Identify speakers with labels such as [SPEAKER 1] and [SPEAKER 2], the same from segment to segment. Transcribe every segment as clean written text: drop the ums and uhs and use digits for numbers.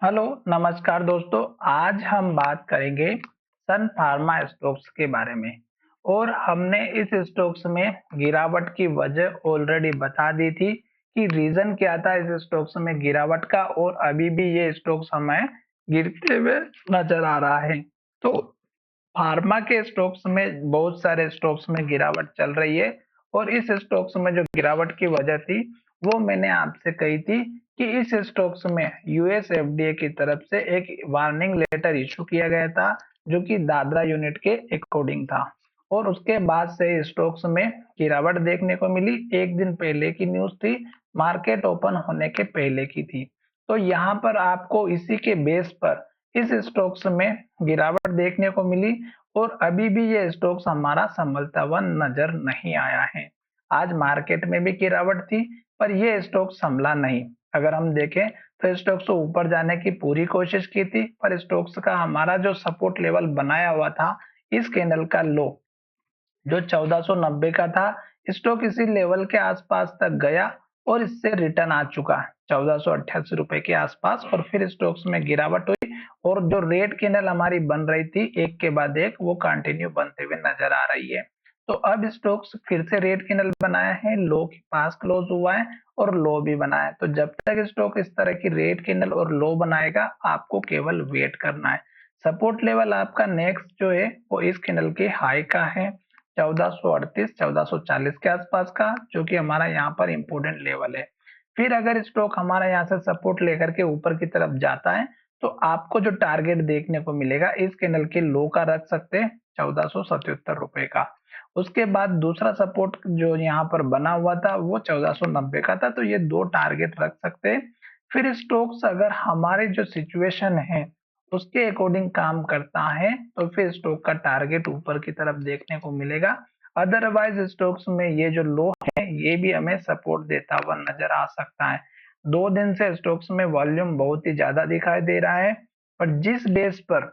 [SPEAKER 1] Hello, नमस्कार दोस्तों। आज हम बात करेंगे सन फार्मा स्टॉक्स के बारे में और हमने इस स्टॉक्स में गिरावट की वजह ऑलरेडी बता दी थी कि रीजन क्या था इस स्टॉक्स में गिरावट का और अभी भी ये स्टॉक्स हमें गिरते हुए नजर आ रहा है। तो फार्मा के स्टॉक्स में बहुत सारे स्टॉक्स में गिरावट चल रही है और इस स्टॉक्स में जो गिरावट की वजह थी वो मैंने आपसे कही थी कि इस स्टॉक्स में यूएस एफडीए की तरफ से एक वार्निंग लेटर इशू किया गया था जो कि दादरा यूनिट के अकॉर्डिंग था और उसके बाद से स्टॉक्स में गिरावट देखने को मिली। एक दिन पहले की न्यूज थी, मार्केट ओपन होने के पहले की थी। तो यहाँ पर आपको इसी के बेस पर इस स्टॉक्स में गिरावट देखने को मिली और अभी भी ये स्टॉक्स हमारा संभलता हुआ नजर नहीं आया है। आज मार्केट में भी गिरावट थी पर ये स्टॉक संभला नहीं। अगर हम देखें तो स्टॉक्स को ऊपर जाने की पूरी कोशिश की थी पर स्टॉक्स का हमारा जो सपोर्ट लेवल बनाया हुआ था इस कैंडल का लो जो 1490 का था, स्टॉक इसी लेवल के आसपास तक गया और इससे रिटर्न आ चुका है 1488 रुपए के आसपास और फिर स्टॉक्स में गिरावट हुई और जो रेड कैंडल हमारी बन रही थी एक के बाद एक वो कंटिन्यू बनते हुए नजर आ रही है। तो अब स्टॉक्स फिर से रेड कैंडल बनाया है, लो के पास क्लोज हुआ है और लो भी बनाया है। तो जब तक स्टॉक इस तरह की रेड कैंडल और लो बनाएगा आपको केवल वेट करना है। सपोर्ट लेवल आपका नेक्स्ट जो है वो इस कैंडल के हाई का है 1438 1440 के आसपास का, जो कि हमारा यहाँ पर इंपोर्टेंट लेवल है। फिर अगर स्टॉक हमारा यहाँ से सपोर्ट लेकर के ऊपर की तरफ जाता है तो आपको जो टारगेट देखने को मिलेगा इस कैंडल के लो का रख सकते हैं 1477 रुपए का। उसके बाद दूसरा सपोर्ट जो यहाँ पर बना हुआ था वो 1490 का था, तो ये दो टारगेट रख सकते हैं। फिर स्टॉक्स अगर हमारे जो सिचुएशन है उसके अकॉर्डिंग काम करता है तो फिर स्टॉक का टारगेट ऊपर की तरफ देखने को मिलेगा। अदरवाइज स्टॉक्स में ये जो लो है ये भी हमें सपोर्ट देता हुआ नजर आ सकता है। 2 दिन से स्टॉक्स में वॉल्यूम बहुत ही ज्यादा दिखाई दे रहा है और जिस बेस पर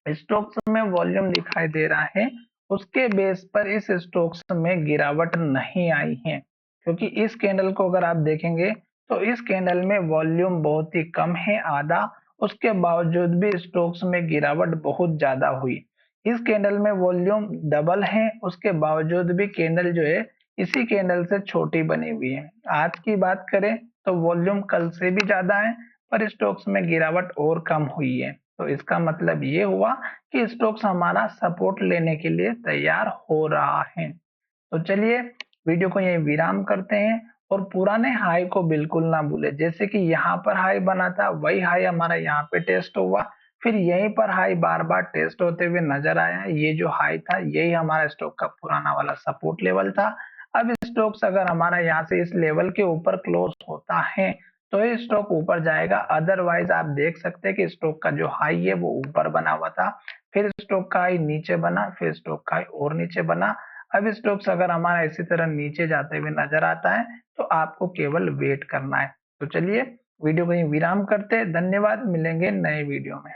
[SPEAKER 1] स्टॉक्स में वॉल्यूम दिखाई दे रहा है उसके बेस पर इस स्टॉक्स में गिरावट नहीं आई है, क्योंकि इस कैंडल को अगर आप देखेंगे तो इस कैंडल में वॉल्यूम बहुत ही कम है, आधा। उसके बावजूद भी स्टॉक्स में गिरावट बहुत ज्यादा हुई। इस कैंडल में वॉल्यूम डबल है, उसके बावजूद भी कैंडल जो है इसी कैंडल से छोटी बनी हुई है। आज की बात करें तो वॉल्यूम कल से भी ज्यादा है पर स्टॉक्स में गिरावट और कम हुई है। तो इसका मतलब ये हुआ कि स्टॉक्स हमारा सपोर्ट लेने के लिए तैयार हो रहा है। तो चलिए वीडियो को यही विराम करते हैं और पुराने हाई को बिल्कुल ना भूले। जैसे कि यहाँ पर हाई बना था वही हाई हमारा यहाँ पे टेस्ट हुआ, फिर यहीं पर हाई बार बार टेस्ट होते हुए नजर आया। ये जो हाई था यही हमारा स्टॉक का पुराना वाला सपोर्ट लेवल था। अब स्टॉक्स अगर हमारा यहाँ से इस लेवल के ऊपर क्लोज होता है तो ये स्टॉक ऊपर जाएगा। अदरवाइज आप देख सकते हैं कि स्टॉक का जो हाई है वो ऊपर बना हुआ था, फिर स्टॉक का हाई नीचे बना, फिर स्टॉक का हाई और नीचे बना। अब स्टॉक्स अगर हमारा इसी तरह नीचे जाते हुए नजर आता है तो आपको केवल वेट करना है। तो चलिए वीडियो को यहीं विराम करते हैं। धन्यवाद, मिलेंगे नए वीडियो में।